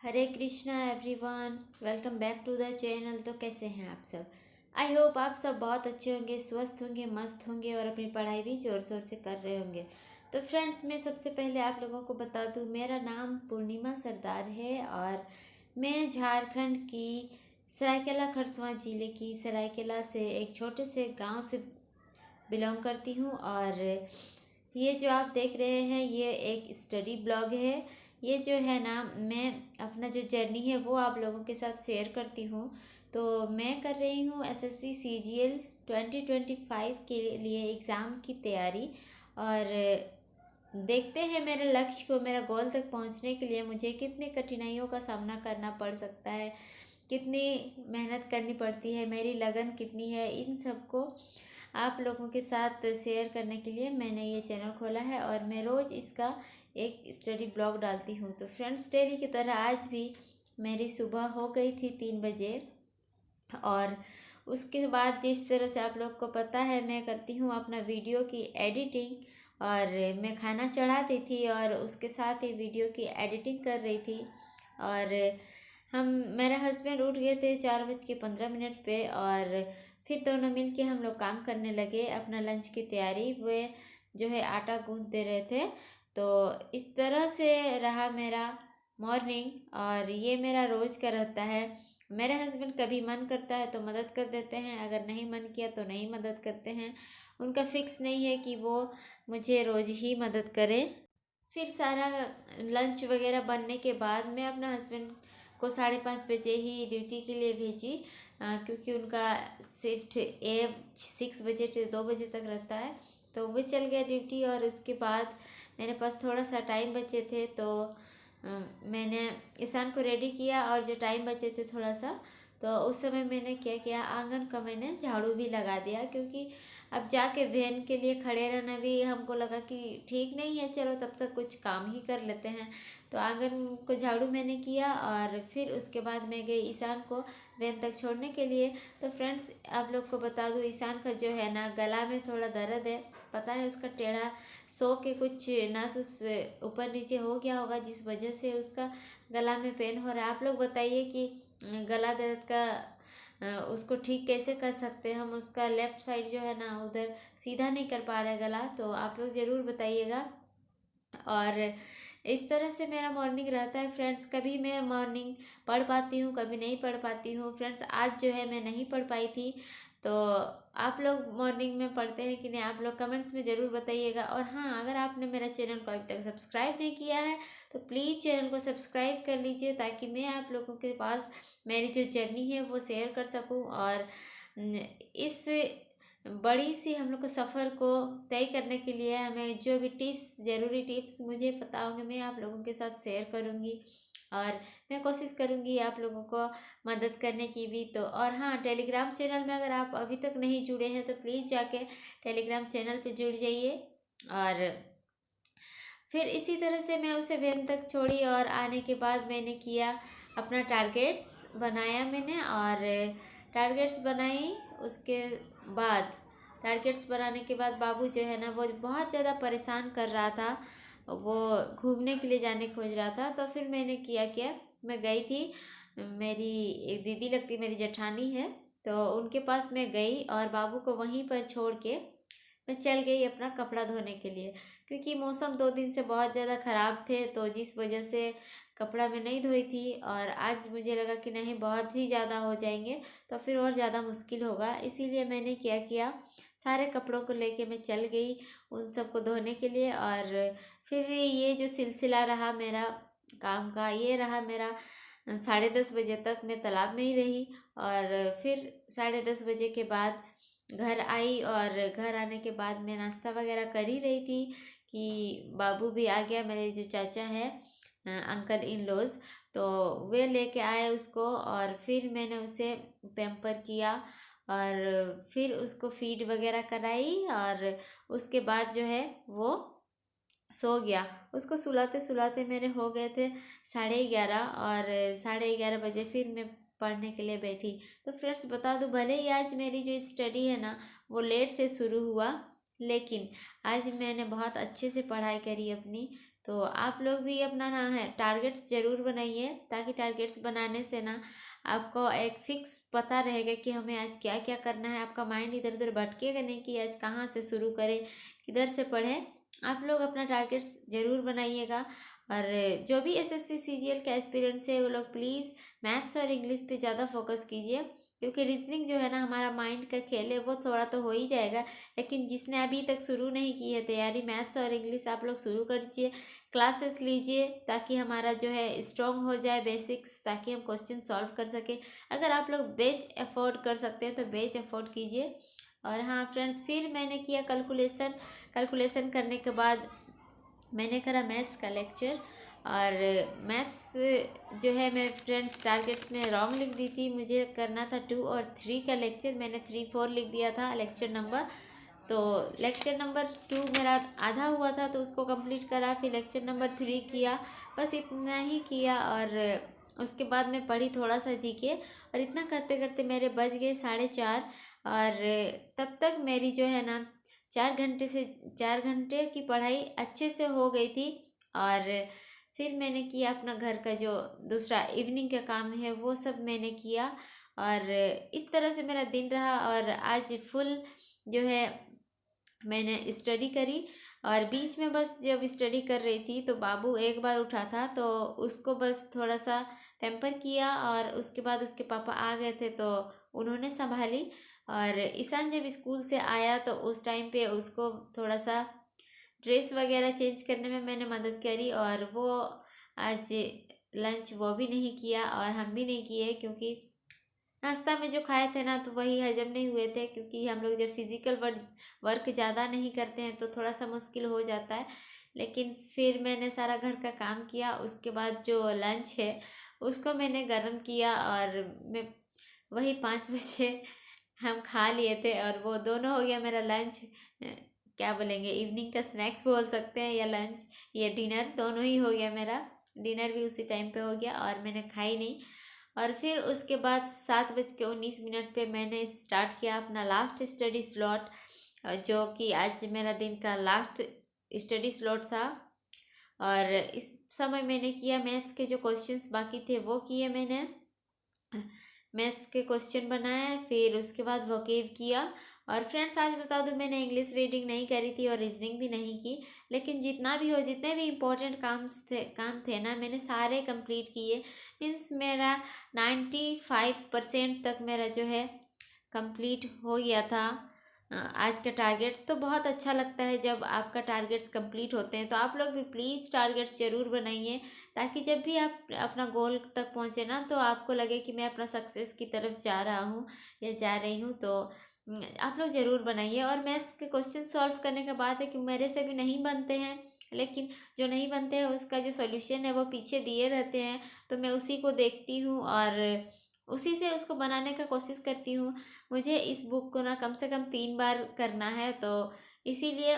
Hare Krishna everyone, welcome back to the channel. तो कैसे हैं आप सब? आई होप आप सब बहुत अच्छे होंगे, स्वस्थ होंगे, मस्त होंगे और अपनी पढ़ाई भी ज़ोर शोर से कर रहे होंगे। तो फ्रेंड्स, मैं सबसे पहले आप लोगों को बता दूं, मेरा नाम पूर्णिमा सरदार है और मैं झारखंड की सरायकेला खरसावां ज़िले की सरायकेला से एक छोटे से गांव से बिलोंग करती हूँ। और ये जो आप देख रहे हैं ये एक स्टडी ब्लॉग है। ये जो है ना, मैं अपना जो जर्नी है वो आप लोगों के साथ शेयर करती हूँ। तो मैं कर रही हूँ एसएससी सीजीएल 2025 के लिए एग्ज़ाम की तैयारी। और देखते हैं मेरे लक्ष्य को, मेरा गोल तक पहुँचने के लिए मुझे कितनी कठिनाइयों का सामना करना पड़ सकता है, कितनी मेहनत करनी पड़ती है, मेरी लगन कितनी है, इन सबको आप लोगों के साथ शेयर करने के लिए मैंने ये चैनल खोला है। और मैं रोज़ इसका एक स्टडी ब्लॉग डालती हूँ। तो फ्रेंड्स, डेली की तरह आज भी मेरी सुबह हो गई थी 3 बजे। और उसके बाद जिस तरह से आप लोग को पता है, मैं करती हूँ अपना वीडियो की एडिटिंग। और मैं खाना चढ़ाती थी और उसके साथ ही वीडियो की एडिटिंग कर रही थी। और हम मेरे हस्बैंड उठ गए थे 4:15 पे और फिर दोनों मिल के हम लोग काम करने लगे, अपना लंच की तैयारी। वे जो है आटा गूंथ दे रहे थे। तो इस तरह से रहा मेरा मॉर्निंग। और ये मेरा रोज़ का रहता है। मेरे हस्बैंड कभी मन करता है तो मदद कर देते हैं, अगर नहीं मन किया तो नहीं मदद करते हैं। उनका फिक्स नहीं है कि वो मुझे रोज़ ही मदद करें। फिर सारा लंच वगैरह बनने के बाद मैं अपना हस्बैंड को 5:30 बजे ही ड्यूटी के लिए भेजी, क्योंकि उनका शिफ्ट 6 बजे से 2 बजे तक रहता है। तो वो चल गया ड्यूटी। और उसके बाद मेरे पास थोड़ा सा टाइम बचे थे तो मैंने ईशान को रेडी किया। और जो टाइम बचे थे थोड़ा सा, तो उस समय मैंने क्या किया, आंगन का मैंने झाड़ू भी लगा दिया, क्योंकि अब जाके वैन के लिए खड़े रहना भी हमको लगा कि ठीक नहीं है, चलो तब तक कुछ काम ही कर लेते हैं। तो आंगन को झाड़ू मैंने किया और फिर उसके बाद मैं गई ईशान को वैन तक छोड़ने के लिए। तो फ्रेंड्स, आप लोग को बता दूँ, ईशान का जो है ना, गला में थोड़ा दर्द है। पता नहीं उसका टेढ़ा सो के कुछ नस उस ऊपर नीचे हो गया होगा, जिस वजह से उसका गला में पेन हो रहा है। आप लोग बताइए कि गला दर्द का उसको ठीक कैसे कर सकते हैं हम। उसका लेफ़्ट साइड जो है ना, उधर सीधा नहीं कर पा रहा है गला। तो आप लोग ज़रूर बताइएगा। और इस तरह से मेरा मॉर्निंग रहता है फ्रेंड्स। कभी मैं मॉर्निंग पढ़ पाती हूँ, कभी नहीं पढ़ पाती हूँ। फ्रेंड्स, आज जो है मैं नहीं पढ़ पाई थी। तो आप लोग मॉर्निंग में पढ़ते हैं कि नहीं, आप लोग कमेंट्स में ज़रूर बताइएगा। और हाँ, अगर आपने मेरा चैनल को अभी तक सब्सक्राइब नहीं किया है तो प्लीज़ चैनल को सब्सक्राइब कर लीजिए, ताकि मैं आप लोगों के पास मेरी जो जर्नी है वो शेयर कर सकूँ। और इस बड़ी सी हम लोग को सफ़र को तय करने के लिए हमें जो भी टिप्स, ज़रूरी टिप्स मुझे पता होंगे, मैं आप लोगों के साथ शेयर करूँगी। और मैं कोशिश करूँगी आप लोगों को मदद करने की भी। तो और हाँ, टेलीग्राम चैनल में अगर आप अभी तक नहीं जुड़े हैं तो प्लीज़ जाके टेलीग्राम चैनल पे जुड़ जाइए। और फिर इसी तरह से मैं उसे वैन तक छोड़ी और आने के बाद मैंने किया, अपना टारगेट्स बनाया मैंने। और टारगेट्स बनाई। उसके बाद टारगेट्स बनाने के बाद बाबू जो है ना, वो बहुत ज़्यादा परेशान कर रहा था। वो घूमने के लिए जाने खोज रहा था। तो फिर मैंने किया क्या, मैं गई थी, मेरी एक दीदी लगती, मेरी जेठानी है, तो उनके पास मैं गई और बाबू को वहीं पर छोड़ के मैं चल गई अपना कपड़ा धोने के लिए। क्योंकि मौसम 2 दिन से बहुत ज़्यादा ख़राब थे, तो जिस वजह से कपड़ा मैं नहीं धोई थी। और आज मुझे लगा कि नहीं, बहुत ही ज़्यादा हो जाएंगे तो फिर और ज़्यादा मुश्किल होगा। इसीलिए मैंने क्या किया, सारे कपड़ों को लेके मैं चल गई उन सबको धोने के लिए। और फिर ये जो सिलसिला रहा मेरा काम का, ये रहा मेरा 10:30 बजे तक मैं तालाब में ही रही। और फिर 10:30 बजे के बाद घर आई। और घर आने के बाद मैं नाश्ता वगैरह कर ही रही थी कि बाबू भी आ गया, मेरे जो चाचा है, अंकल इन लॉज, तो वे लेके आए उसको। और फिर मैंने उसे पैम्पर किया और फिर उसको फीड वगैरह कराई। और उसके बाद जो है वो सो गया। उसको सुलाते सुलाते मेरे हो गए थे 11:30। और 11:30 बजे फिर मैं पढ़ने के लिए बैठी। तो फ्रेंड्स, बता दूं, भले ही आज मेरी जो स्टडी है ना वो लेट से शुरू हुआ, लेकिन आज मैंने बहुत अच्छे से पढ़ाई करी अपनी। तो आप लोग भी अपना ना है टारगेट्स ज़रूर बनाइए, ताकि टारगेट्स बनाने से ना आपको एक फिक्स पता रहेगा कि हमें आज क्या क्या करना है। आपका माइंड इधर उधर भटकेगा नहीं कि आज कहाँ से शुरू करें, किधर से पढ़ें। आप लोग अपना टारगेट्स ज़रूर बनाइएगा। और जो भी एसएससी सीजीएल के एस्पिरेंट्स है वो लोग प्लीज़ मैथ्स और इंग्लिश पे ज़्यादा फोकस कीजिए, क्योंकि रीजनिंग जो है ना हमारा माइंड का खेल है, वो थोड़ा तो हो ही जाएगा। लेकिन जिसने अभी तक शुरू नहीं की है तैयारी, मैथ्स और इंग्लिश आप लोग शुरू कर दीजिए, क्लासेस लीजिए, ताकि हमारा जो है स्ट्रॉन्ग हो जाए बेसिक्स, ताकि हम क्वेश्चन सॉल्व कर सके। अगर आप लोग बेच अफोर्ड कर सकते हैं तो बेच अफोर्ड कीजिए। और हाँ फ्रेंड्स, फिर मैंने किया कैलकुलेशन। कैलकुलेशन करने के बाद मैंने करा मैथ्स का लेक्चर। और मैथ्स जो है मैं फ्रेंड्स टारगेट्स में रॉन्ग लिख दी थी, मुझे करना था 2 और 3 का लेक्चर, मैंने 3 4 लिख दिया था लेक्चर नंबर। तो लेक्चर नंबर 2 मेरा आधा हुआ था तो उसको कंप्लीट करा, फिर लेक्चर नंबर 3 किया, बस इतना ही किया। और उसके बाद मैं पढ़ी थोड़ा सा जीके, और इतना करते करते मेरे बज गए 4:30। और तब तक मेरी जो है ना 4 घंटे की पढ़ाई अच्छे से हो गई थी। और फिर मैंने किया अपना घर का जो दूसरा इवनिंग का काम है वो सब मैंने किया। और इस तरह से मेरा दिन रहा। और आज फुल जो है मैंने स्टडी करी। और बीच में बस जब स्टडी कर रही थी तो बाबू एक बार उठा था, तो उसको बस थोड़ा सा पैम्पर किया, और उसके बाद उसके पापा आ गए थे तो उन्होंने संभाली। और ईशान जब स्कूल से आया तो उस टाइम पे उसको थोड़ा सा ड्रेस वगैरह चेंज करने में मैंने मदद करी। और वो आज लंच वो भी नहीं किया और हम भी नहीं किए, क्योंकि नाश्ता में जो खाए थे ना तो वही हजम नहीं हुए थे, क्योंकि हम लोग जब फिजिकल वर्क ज़्यादा नहीं करते हैं तो थोड़ा सा मुश्किल हो जाता है। लेकिन फिर मैंने सारा घर का काम किया, उसके बाद जो लंच है उसको मैंने गर्म किया, और मैं वही 5 बजे हम खा लिए थे। और वो दोनों हो गया मेरा लंच, क्या बोलेंगे, इवनिंग का स्नैक्स बोल सकते हैं, या लंच या डिनर, दोनों ही हो गया मेरा। डिनर भी उसी टाइम पे हो गया और मैंने खाई नहीं। और फिर उसके बाद 7:19 पे मैंने स्टार्ट किया अपना लास्ट स्टडी स्लॉट, जो कि आज मेरा दिन का लास्ट स्टडी स्लॉट था। और इस समय मैंने किया मैथ्स के जो क्वेश्चंस बाकी थे वो किए मैंने, मैथ्स के क्वेश्चन बनाए, फिर उसके बाद वोकेव किया। और फ्रेंड्स आज बता दूं, मैंने इंग्लिश रीडिंग नहीं करी थी और रीजनिंग भी नहीं की, लेकिन जितना भी हो, जितने भी इम्पोर्टेंट काम थे ना, मैंने सारे कंप्लीट किए। मीन्स मेरा 95% तक मेरा जो है कंप्लीट हो गया था। आज का टारगेट तो बहुत अच्छा लगता है जब आपका टारगेट्स कंप्लीट होते हैं। तो आप लोग भी प्लीज़ टारगेट्स ज़रूर बनाइए, ताकि जब भी आप अपना गोल तक पहुँचे ना तो आपको लगे कि मैं अपना सक्सेस की तरफ जा रहा हूँ या जा रही हूँ। तो आप लोग ज़रूर बनाइए। और मैथ्स के क्वेश्चन सॉल्व करने के बाद है कि मेरे से भी नहीं बनते हैं, लेकिन जो नहीं बनते हैं उसका जो सॉल्यूशन है वो पीछे दिए रहते हैं, तो मैं उसी को देखती हूँ और उसी से उसको बनाने का कोशिश करती हूँ। मुझे इस बुक को ना कम से कम 3 बार करना है, तो इसीलिए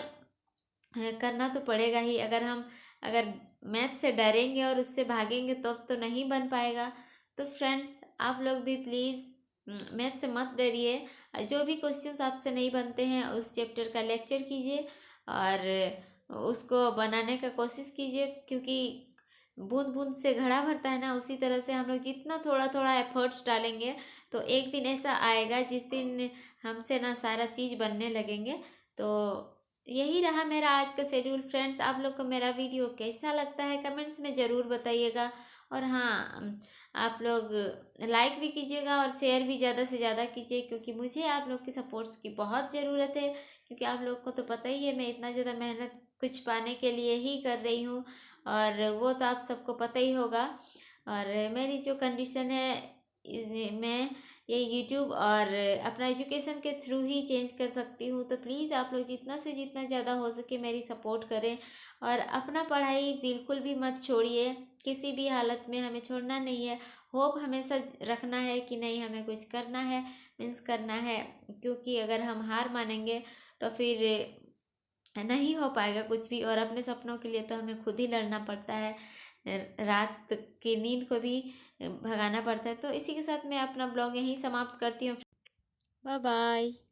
करना तो पड़ेगा ही। अगर मैथ से डरेंगे और उससे भागेंगे तो नहीं बन पाएगा। तो फ्रेंड्स आप लोग भी प्लीज़ मैथ से मत डरिए। जो भी क्वेश्चंस आपसे नहीं बनते हैं उस चैप्टर का लेक्चर कीजिए और उसको बनाने का कोशिश कीजिए, क्योंकि बूंद बूंद से घड़ा भरता है ना, उसी तरह से हम लोग जितना थोड़ा थोड़ा एफर्ट्स डालेंगे तो एक दिन ऐसा आएगा जिस दिन हमसे ना सारा चीज़ बनने लगेंगे। तो यही रहा मेरा आज का शेड्यूल। फ्रेंड्स आप लोग को मेरा वीडियो कैसा लगता है कमेंट्स में ज़रूर बताइएगा। और हाँ, आप लोग लाइक भी कीजिएगा और शेयर भी ज़्यादा से ज़्यादा कीजिए, क्योंकि मुझे आप लोग की सपोर्ट्स की बहुत ज़रूरत है। क्योंकि आप लोग को तो पता ही है मैं इतना ज़्यादा मेहनत कुछ पाने के लिए ही कर रही हूँ, और वो तो आप सबको पता ही होगा। और मेरी जो कंडीशन है मैं ये यूट्यूब और अपना एजुकेशन के थ्रू ही चेंज कर सकती हूँ। तो प्लीज़ आप लोग जितना से जितना ज़्यादा हो सके मेरी सपोर्ट करें, और अपना पढ़ाई बिल्कुल भी मत छोड़िए, किसी भी हालत में हमें छोड़ना नहीं है। होप हमेशा रखना है कि नहीं हमें कुछ करना है, मीन्स करना है, क्योंकि अगर हम हार मानेंगे तो फिर नहीं हो पाएगा कुछ भी। और अपने सपनों के लिए तो हमें खुद ही लड़ना पड़ता है, रात की नींद को भी भगाना पड़ता है। तो इसी के साथ मैं अपना ब्लॉग यहीं समाप्त करती हूँ। Bye bye.